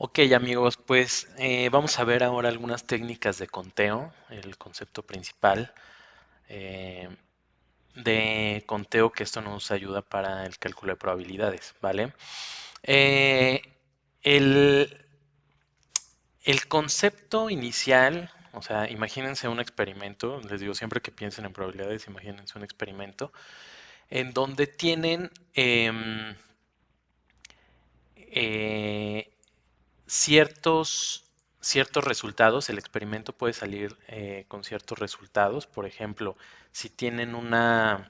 Ok, amigos, pues vamos a ver ahora algunas técnicas de conteo, el concepto principal eh, de conteo que esto nos ayuda para el cálculo de probabilidades, ¿vale? Eh, el, el concepto inicial, o sea, imagínense un experimento, les digo siempre que piensen en probabilidades, imagínense un experimento en donde tienen eh, ciertos, ciertos resultados. El experimento puede salir con ciertos resultados. Por ejemplo, si tienen una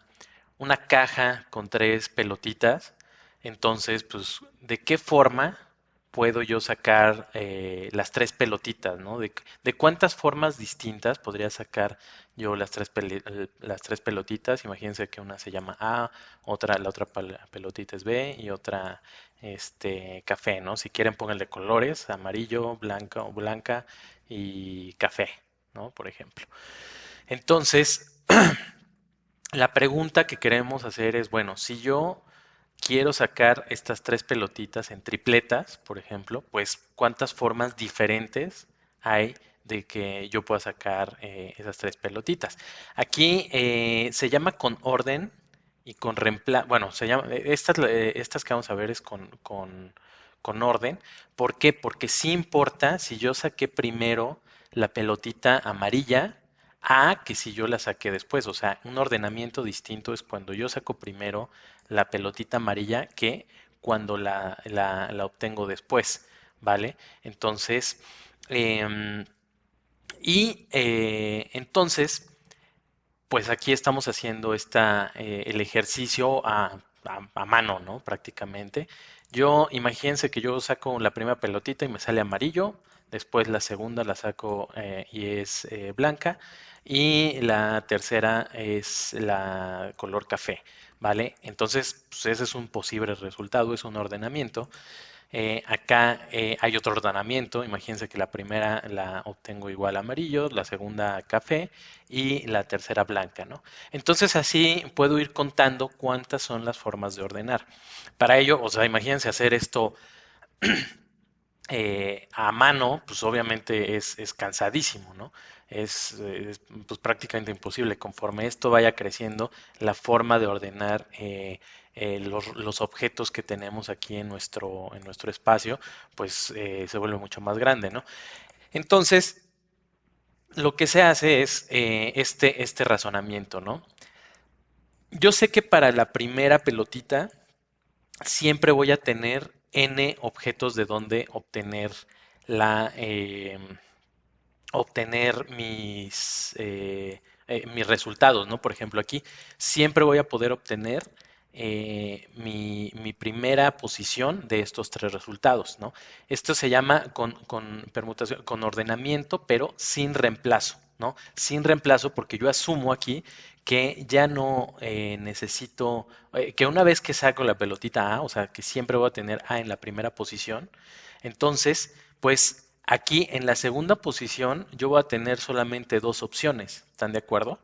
caja con tres pelotitas, entonces, pues, ¿de qué forma puedo yo sacar las tres pelotitas, ¿no? De cuántas formas distintas podría sacar yo las tres pelotitas. Imagínense que una se llama A, la otra pelotita es B y otra café, ¿no? Si quieren pónganle colores, amarillo, blanca o blanca y café, ¿no? Por ejemplo. Entonces, la pregunta que queremos hacer es, bueno, si yo quiero sacar estas tres pelotitas en tripletas, por ejemplo, pues ¿cuántas formas diferentes hay de que yo pueda sacar esas tres pelotitas? Aquí se llama con orden y con reemplazo. Bueno, se llama, estas que vamos a ver es con orden. ¿Por qué? Porque sí importa si yo saqué primero la pelotita amarilla a que si yo la saqué después. O sea, un ordenamiento distinto es cuando yo saco primero la pelotita amarilla que cuando la obtengo después, ¿vale? Entonces, em, entonces, pues aquí estamos haciendo el ejercicio a mano, ¿no? Prácticamente. Imagínense que yo saco la primera pelotita y me sale amarillo, después la segunda la saco y es blanca, y la tercera es la color café, ¿vale? Entonces, pues ese es un posible resultado, es un ordenamiento. Acá hay otro ordenamiento. Imagínense que la primera la obtengo igual amarillo, la segunda café y la tercera blanca, ¿no? Entonces así puedo ir contando cuántas son las formas de ordenar. Para ello, o sea, imagínense hacer esto a mano, pues obviamente es cansadísimo, ¿no? Pues prácticamente imposible. Conforme esto vaya creciendo, la forma de ordenar los objetos que tenemos aquí en nuestro espacio, pues se vuelve mucho más grande, ¿no? Entonces, lo que se hace es este razonamiento, ¿no? Yo sé que para la primera pelotita siempre voy a tener n objetos de donde la, eh, obtener mis resultados, ¿no? Por ejemplo, aquí siempre voy a poder obtener mi primera posición de estos tres resultados, ¿no? Esto se llama con permutación, con ordenamiento, pero sin reemplazo, ¿no? Sin reemplazo porque yo asumo aquí que ya no necesito, que una vez que saco la pelotita A, o sea, que siempre voy a tener A en la primera posición, entonces, pues aquí en la segunda posición yo voy a tener solamente dos opciones, ¿están de acuerdo?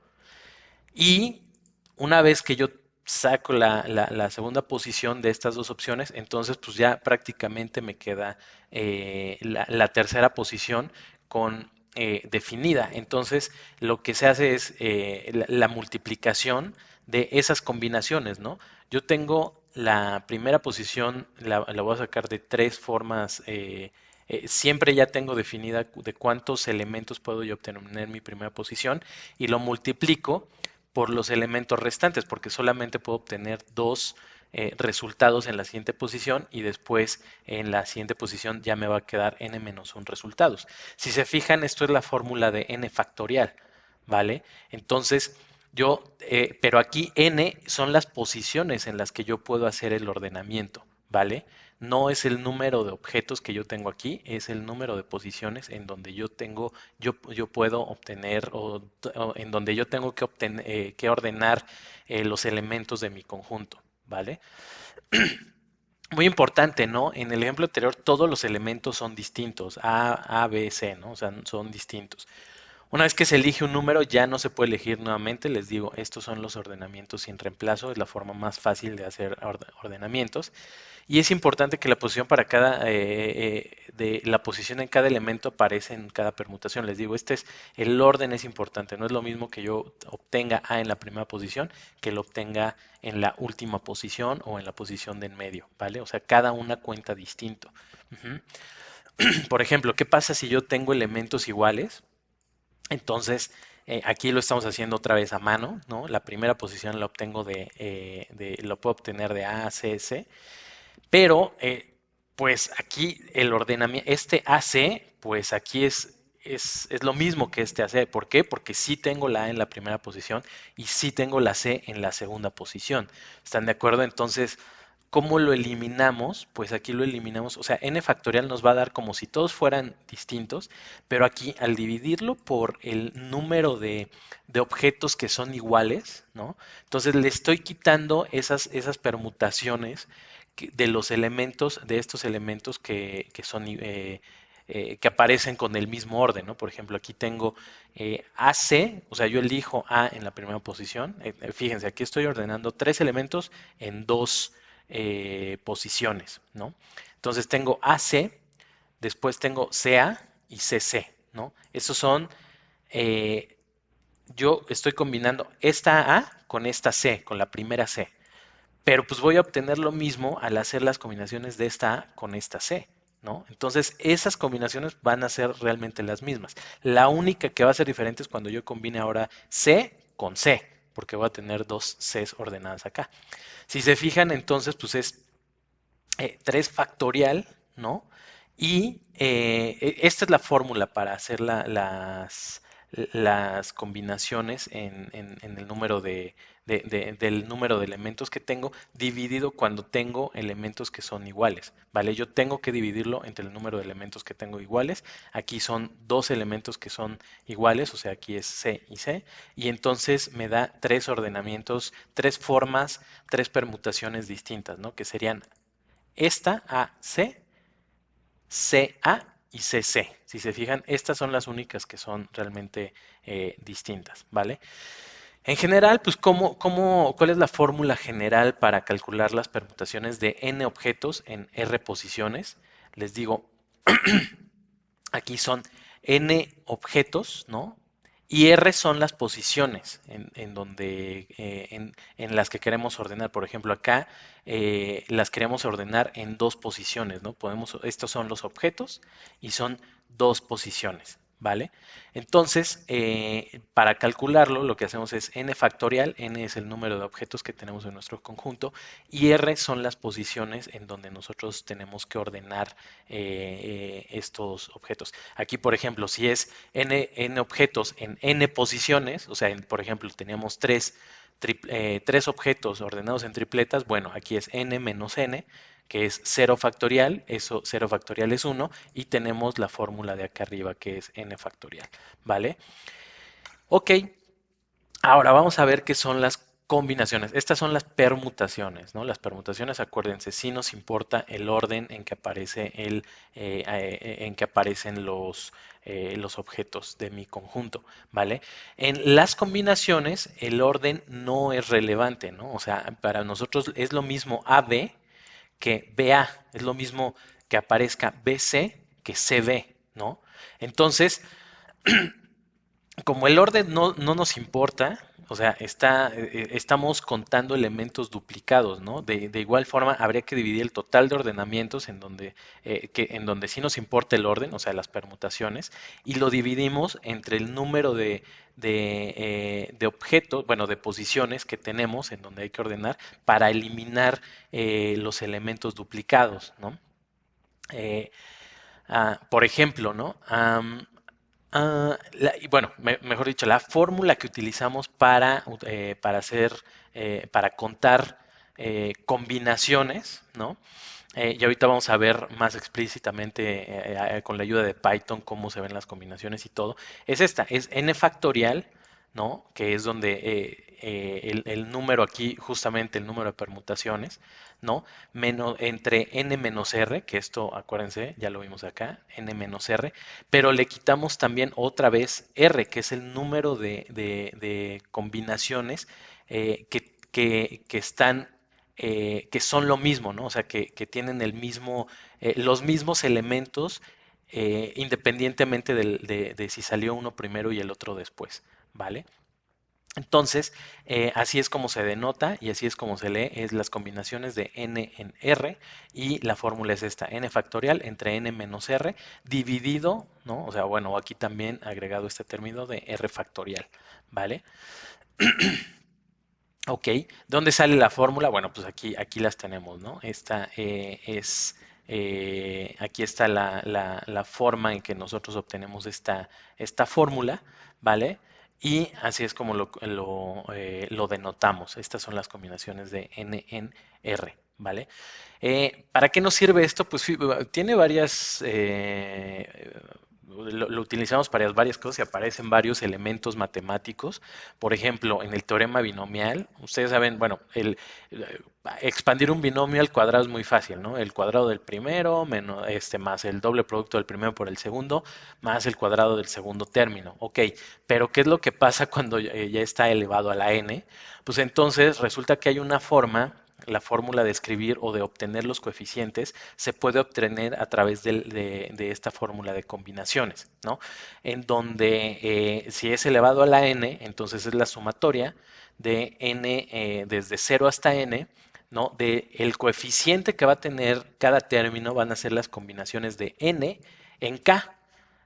Y una vez que yo saco la segunda posición de estas dos opciones, entonces pues ya prácticamente me queda la tercera posición con definida. Entonces lo que se hace es la multiplicación de esas combinaciones, ¿no? Yo tengo la primera posición, la voy a sacar de tres formas. Siempre ya tengo definida de cuántos elementos puedo yo obtener en mi primera posición y lo multiplico por los elementos restantes, porque solamente puedo obtener dos resultados en la siguiente posición y después en la siguiente posición ya me va a quedar n-1 resultados. Si se fijan, esto es la fórmula de n factorial, ¿vale? Entonces, pero aquí n son las posiciones en las que yo puedo hacer el ordenamiento, ¿vale? No es el número de objetos que yo tengo aquí, es el número de posiciones en donde yo puedo obtener o en donde yo tengo que ordenar los elementos de mi conjunto, ¿vale? Muy importante, ¿no? En el ejemplo anterior todos los elementos son distintos, A, B, C, ¿no? O sea, son distintos. Una vez que se elige un número, ya no se puede elegir nuevamente. Les digo, estos son los ordenamientos sin reemplazo, es la forma más fácil de hacer ordenamientos. Y es importante que la posición para cada de la posición en cada elemento aparece en cada permutación. Les digo, el orden es importante. No es lo mismo que yo obtenga A en la primera posición que lo obtenga en la última posición o en la posición de en medio, ¿vale? O sea, cada una cuenta distinto. Ujú. Por ejemplo, ¿qué pasa si yo tengo elementos iguales? Entonces, aquí lo estamos haciendo otra vez a mano, ¿no? La primera posición la obtengo lo puedo obtener de A, C, C, pero pues aquí el ordenamiento, este AC, pues aquí es lo mismo que este AC. ¿Por qué? Porque sí tengo la A en la primera posición y sí tengo la C en la segunda posición. ¿Están de acuerdo? Entonces, ¿cómo lo eliminamos? Pues aquí lo eliminamos, o sea, n factorial nos va a dar como si todos fueran distintos, pero aquí al dividirlo por el número de objetos que son iguales, ¿no? Entonces le estoy quitando esas permutaciones de los elementos, de estos elementos que son que aparecen con el mismo orden, ¿no? Por ejemplo, aquí tengo AC, o sea, yo elijo A en la primera posición. Fíjense, aquí estoy ordenando tres elementos en dos posiciones, ¿no? Entonces tengo AC, después tengo CA y CC, ¿no? Esos son, eh, yo estoy combinando esta A con esta C, con la primera C. Pero pues voy a obtener lo mismo al hacer las combinaciones de esta A con esta C, ¿no? Entonces esas combinaciones van a ser realmente las mismas. La única que va a ser diferente es cuando yo combine ahora C con C, porque voy a tener dos Cs ordenadas acá. Si se fijan, entonces pues es 3 factorial, ¿no? Y esta es la fórmula para hacer las combinaciones en el número del número de elementos que tengo dividido cuando tengo elementos que son iguales, ¿vale? Yo tengo que dividirlo entre el número de elementos que tengo iguales. Aquí son dos elementos que son iguales, o sea, aquí es C y C, y entonces me da tres ordenamientos, tres formas, tres permutaciones distintas, ¿no? Que serían esta AC, CA y CC. Si se fijan, estas son las únicas que son realmente distintas, ¿vale? En general, pues, ¿cuál es la fórmula general para calcular las permutaciones de n objetos en r posiciones? Les digo, aquí son n objetos, ¿no? Y R son las posiciones en las que queremos ordenar. Por ejemplo, acá las queremos ordenar en dos posiciones, ¿no? Estos son los objetos y son dos posiciones, ¿vale? Entonces, para calcularlo, lo que hacemos es n factorial, n es el número de objetos que tenemos en nuestro conjunto, y R son las posiciones en donde nosotros tenemos que ordenar estos objetos. Aquí, por ejemplo, si es n objetos en n posiciones, o sea, por ejemplo, teníamos tres objetos ordenados en tripletas, bueno, aquí es n menos n, que es 0 factorial, eso 0 factorial es 1, y tenemos la fórmula de acá arriba, que es n factorial, ¿vale? Ok, ahora vamos a ver qué son las combinaciones. Estas son las permutaciones, ¿no? Las permutaciones, acuérdense, sí nos importa el orden en que en que aparecen los objetos de mi conjunto, ¿vale? En las combinaciones, el orden no es relevante, ¿no? O sea, para nosotros es lo mismo AB que BA, es lo mismo que aparezca BC que CB, ¿no? Entonces, como el orden no nos importa, o sea, estamos contando elementos duplicados, ¿no? De igual forma, habría que dividir el total de ordenamientos en donde sí nos importa el orden, o sea, las permutaciones, y lo dividimos entre el número de objetos, bueno, de posiciones que tenemos en donde hay que ordenar para eliminar los elementos duplicados, ¿no? Eh, por ejemplo, ¿no? Y bueno, mejor dicho, la fórmula que utilizamos para contar combinaciones, ¿no? Y ahorita vamos a ver más explícitamente con la ayuda de Python cómo se ven las combinaciones y todo. Es esta, es n factorial, ¿no? Que es donde el número aquí, justamente el número de permutaciones, ¿no? Entre n menos r, que esto, acuérdense, ya lo vimos acá, n menos r, pero le quitamos también otra vez r, que es el número de combinaciones que están que son lo mismo, ¿no? O sea, que tienen los mismos elementos independientemente de si salió uno primero y el otro después, ¿vale? Entonces, así es como se denota y así es como se lee, es las combinaciones de n en r y la fórmula es esta, n factorial entre n menos r dividido, ¿no? O sea, bueno, aquí también agregado este término de r factorial, ¿vale? Ok, ¿dónde sale la fórmula? Bueno, pues aquí las tenemos, ¿no? Esta aquí está la forma en que nosotros obtenemos esta fórmula, ¿vale? Y así es como lo denotamos. Estas son las combinaciones de N en R, ¿vale? ¿Para qué nos sirve esto? Pues tiene varias, lo utilizamos para varias cosas y aparecen varios elementos matemáticos. Por ejemplo, en el teorema binomial, ustedes saben, bueno, expandir un binomio al cuadrado es muy fácil, ¿no? El cuadrado del primero menos más el doble producto del primero por el segundo más el cuadrado del segundo término. Ok, pero ¿qué es lo que pasa cuando ya está elevado a la n? Pues entonces resulta que hay una forma, la fórmula de escribir o de obtener los coeficientes se puede obtener a través de esta fórmula de combinaciones, ¿no? En donde si es elevado a la n, entonces es la sumatoria de n desde 0 hasta n, ¿no? De el coeficiente que va a tener cada término van a ser las combinaciones de n en k.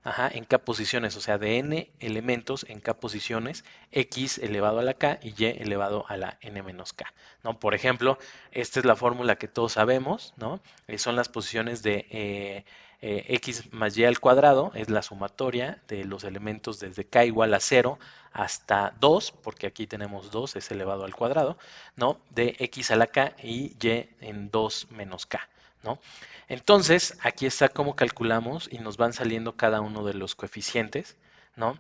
Ajá, en k posiciones, o sea, de n elementos en k posiciones, x elevado a la k y y elevado a la n menos k, ¿no? Por ejemplo, esta es la fórmula que todos sabemos, ¿no? Son las posiciones de x más y al cuadrado, es la sumatoria de los elementos desde k igual a 0 hasta 2, porque aquí tenemos 2, es elevado al cuadrado, ¿no? De x a la k y y en 2 menos k, ¿no? Entonces, aquí está cómo calculamos y nos van saliendo cada uno de los coeficientes, ¿no?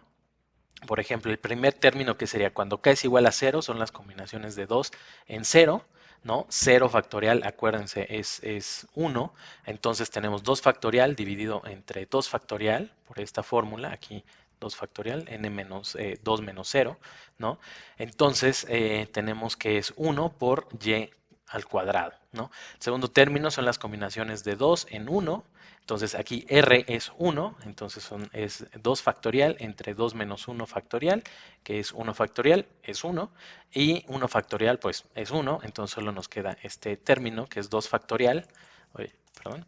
Por ejemplo, el primer término que sería cuando k es igual a 0 son las combinaciones de 2 en 0, ¿no? 0 factorial, acuérdense, es 1. Entonces tenemos 2 factorial dividido entre 2 factorial, por esta fórmula, aquí 2 factorial, n menos 2 menos 0, ¿no? Entonces tenemos que es 1 por y al cuadrado, ¿no? El segundo término son las combinaciones de 2 en 1. Entonces aquí r es 1, entonces es 2 factorial entre 2 menos 1 factorial, que es 1 factorial, es 1, y 1 factorial pues es 1, entonces solo nos queda este término que es 2 factorial, oye, perdón,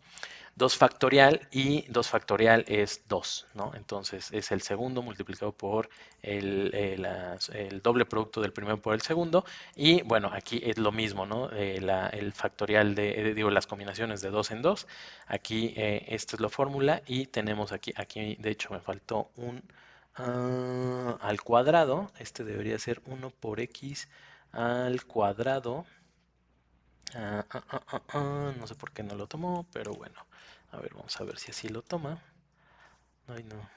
2 factorial y 2 factorial es 2, ¿no? Entonces es el segundo multiplicado por el doble producto del primero por el segundo. Y bueno, aquí es lo mismo, ¿no? El factorial digo, las combinaciones de 2 en 2. Aquí esta es la fórmula y tenemos aquí de hecho me faltó un al cuadrado. Este debería ser 1 por x al cuadrado. No sé por qué no lo tomó, pero bueno. A ver, vamos a ver si así lo toma. Ay, no.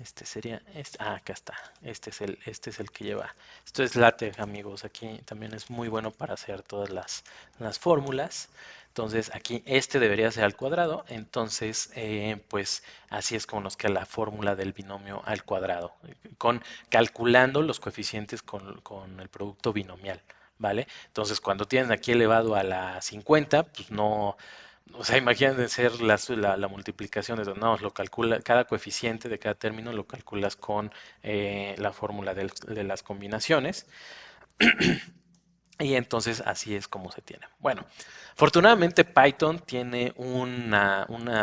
Este sería, acá está. Este es el que lleva. Esto es LaTeX, amigos. Aquí también es muy bueno para hacer todas las fórmulas. Entonces, aquí este debería ser al cuadrado. Entonces, pues así es como nos queda la fórmula del binomio al cuadrado. Calculando los coeficientes con el producto binomial. ¿Vale? Entonces, cuando tienen aquí elevado a la 50, pues no, o sea, imagínense ser la multiplicación de, no, lo calcula, cada coeficiente de cada término lo calculas con la fórmula de las combinaciones y entonces así es como se tiene. Bueno, afortunadamente Python tiene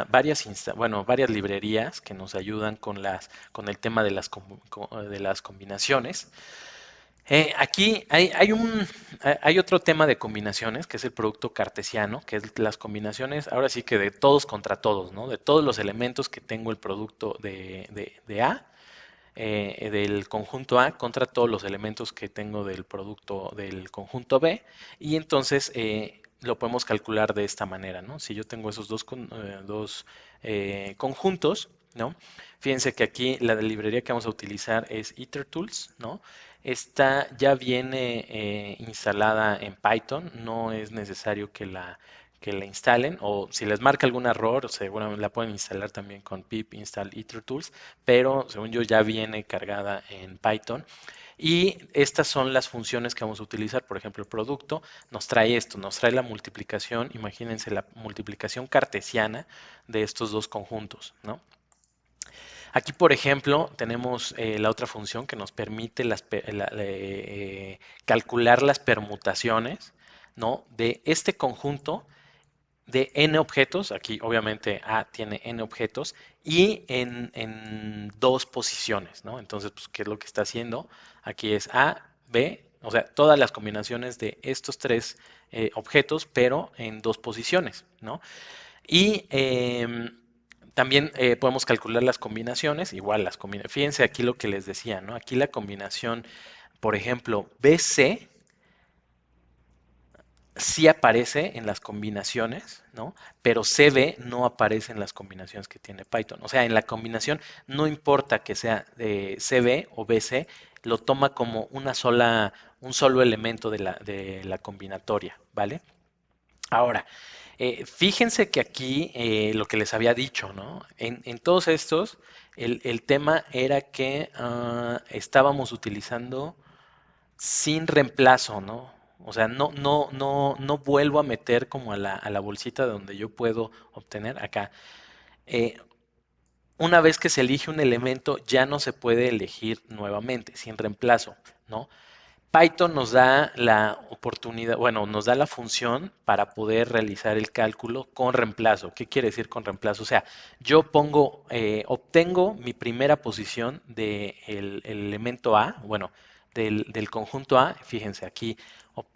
varias librerías que nos ayudan con el tema de las combinaciones. Aquí hay otro tema de combinaciones, que es el producto cartesiano, que es las combinaciones, ahora sí que de todos contra todos, ¿no? De todos los elementos que tengo el producto de A, del conjunto A contra todos los elementos que tengo del producto del conjunto B, y entonces lo podemos calcular de esta manera, ¿no? Si yo tengo esos dos conjuntos, ¿no? Fíjense que aquí la de librería que vamos a utilizar es IterTools, ¿no? Esta ya viene instalada en Python, no es necesario que la instalen, o si les marca algún error, seguramente la pueden instalar también con pip install IterTools, pero según yo ya viene cargada en Python. Y estas son las funciones que vamos a utilizar. Por ejemplo, el producto nos trae esto, nos trae la multiplicación, imagínense la multiplicación cartesiana de estos dos conjuntos, ¿no? Aquí, por ejemplo, tenemos la otra función que nos permite calcular las permutaciones, ¿no? De este conjunto de n objetos, aquí obviamente A tiene n objetos, y en dos posiciones, ¿no? Entonces, pues, ¿qué es lo que está haciendo? Aquí es A, B, o sea, todas las combinaciones de estos tres objetos, pero en dos posiciones, ¿no? Y también podemos calcular las combinaciones, igual las combinaciones. Fíjense aquí lo que les decía, ¿no? Aquí la combinación, por ejemplo, BC sí aparece en las combinaciones, ¿no? Pero CB no aparece en las combinaciones que tiene Python. O sea, en la combinación no importa que sea CB o BC, lo toma como un solo elemento de la combinatoria, ¿vale? Ahora, fíjense que aquí lo que les había dicho, ¿no? En todos estos, el tema era que estábamos utilizando sin reemplazo, ¿no? O sea, no vuelvo a meter como a a la bolsita donde yo puedo obtener acá. Eh, una vez que se elige un elemento, ya no se puede elegir nuevamente, sin reemplazo, ¿no? Python nos da la oportunidad, bueno, nos da la función para poder realizar el cálculo con reemplazo. ¿Qué quiere decir con reemplazo? O sea, yo obtengo mi primera posición del elemento A, bueno, del conjunto A, fíjense, aquí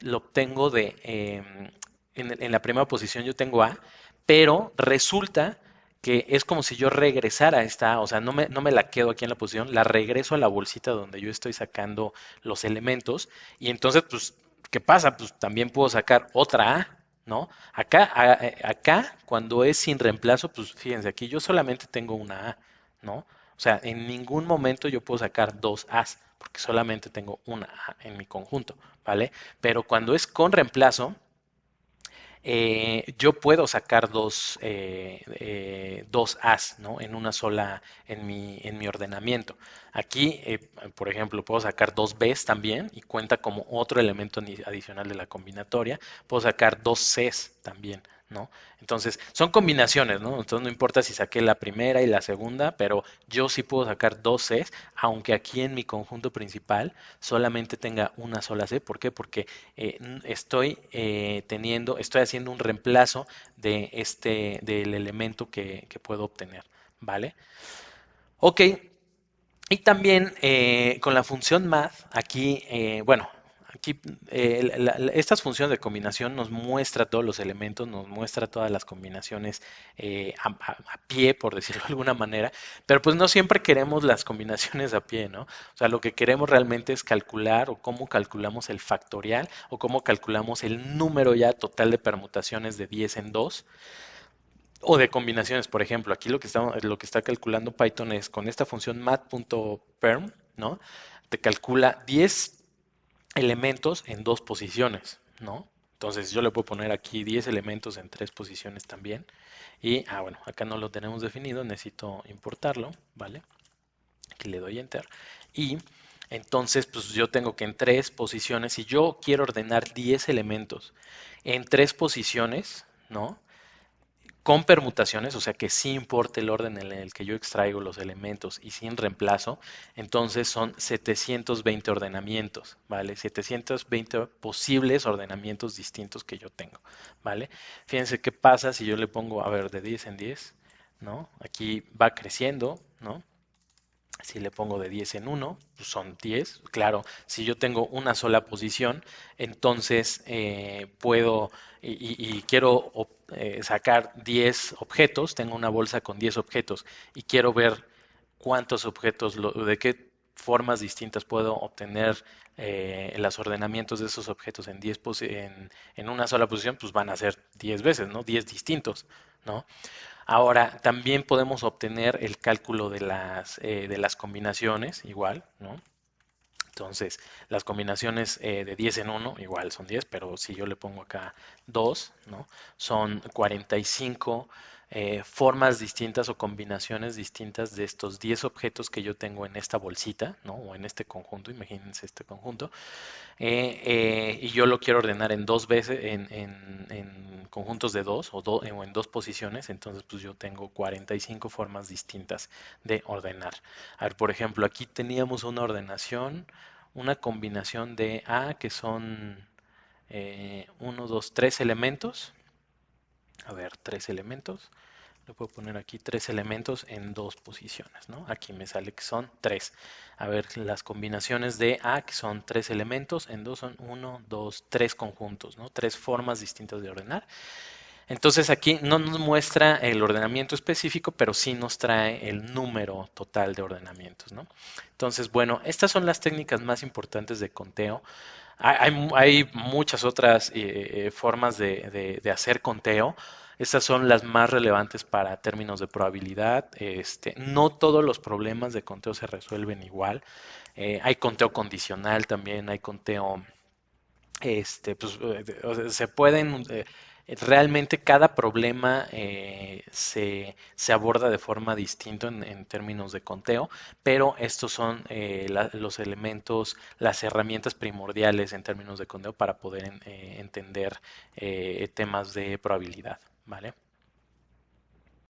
lo obtengo en la primera posición yo tengo A, pero resulta que es como si yo regresara a esta A, o sea, no me la quedo aquí en la posición, la regreso a la bolsita donde yo estoy sacando los elementos y entonces, pues, ¿qué pasa? Pues también puedo sacar otra A, ¿no? Acá, cuando es sin reemplazo, pues fíjense, aquí yo solamente tengo una A, ¿no? O sea, en ningún momento yo puedo sacar dos A's, porque solamente tengo una A en mi conjunto, ¿vale? Pero cuando es con reemplazo, yo puedo sacar dos As, ¿no? En una sola, en mi ordenamiento. Aquí, por ejemplo, puedo sacar dos Bs también y cuenta como otro elemento adicional de la combinatoria. Puedo sacar dos Cs también, ¿no? Entonces, son combinaciones, ¿no? Entonces, no importa si saqué la primera y la segunda, pero yo sí puedo sacar dos Cs, aunque aquí en mi conjunto principal solamente tenga una sola C. ¿Por qué? Porque estoy haciendo un reemplazo del elemento que puedo obtener, ¿vale? Ok, y también con la función math, aquí, bueno, aquí estas funciones de combinación nos muestra todos los elementos, nos muestra todas las combinaciones a pie, por decirlo de alguna manera, pero pues no siempre queremos las combinaciones a pie, ¿no? O sea, lo que queremos realmente es calcular o cómo calculamos el factorial o cómo calculamos el número ya total de permutaciones de 10 en 2 o de combinaciones. Por ejemplo, aquí lo que está calculando Python es con esta función mat.perm, ¿no? Te calcula 10 elementos en dos posiciones, ¿no? Entonces yo le puedo poner aquí 10 elementos en tres posiciones también. Y, bueno, acá no lo tenemos definido, necesito importarlo, ¿vale? Aquí le doy enter. Y entonces, pues yo tengo que en tres posiciones, si yo quiero ordenar 10 elementos en tres posiciones, ¿no? Con permutaciones, o sea que sí importa el orden en el que yo extraigo los elementos y sin reemplazo, entonces son 720 ordenamientos, ¿vale? 720 posibles ordenamientos distintos que yo tengo, ¿vale? Fíjense qué pasa si yo le pongo, a ver, de 10 en 10, ¿no? Aquí va creciendo, ¿no? Si le pongo de 10 en 1, pues son 10. Claro, si yo tengo una sola posición, entonces puedo y quiero sacar 10 objetos, tengo una bolsa con 10 objetos y quiero ver cuántos objetos, de qué formas distintas puedo obtener los ordenamientos de esos objetos en, en una sola posición, pues van a ser 10 veces, ¿no? 10 distintos, ¿no? Ahora, también podemos obtener el cálculo de las combinaciones, igual, ¿no? Entonces, las combinaciones de 10 en uno igual son 10, pero si yo le pongo acá 2, ¿no? Son 45 formas distintas o combinaciones distintas de estos 10 objetos que yo tengo en esta bolsita, ¿no? O en este conjunto, imagínense este conjunto, y yo lo quiero ordenar en dos veces, en conjuntos de dos o en dos posiciones, entonces pues yo tengo 45 formas distintas de ordenar. A ver, por ejemplo, aquí teníamos una ordenación, una combinación de A que son 1, 2, 3 elementos. A ver, tres elementos. Le puedo poner aquí tres elementos en dos posiciones, ¿no? Aquí me sale que son tres. A ver, las combinaciones de A, que son tres elementos, en dos son uno, dos, tres conjuntos, ¿no? Tres formas distintas de ordenar. Entonces aquí no nos muestra el ordenamiento específico, pero sí nos trae el número total de ordenamientos, ¿no? Entonces, bueno, estas son las técnicas más importantes de conteo. Hay muchas otras formas de hacer conteo. Estas son las más relevantes para términos de probabilidad. No todos los problemas de conteo se resuelven igual. Hay conteo condicional también, hay conteo pues, o sea, se pueden, realmente cada problema se aborda de forma distinta en términos de conteo, pero estos son los elementos, las herramientas primordiales en términos de conteo para poder entender temas de probabilidad, ¿vale?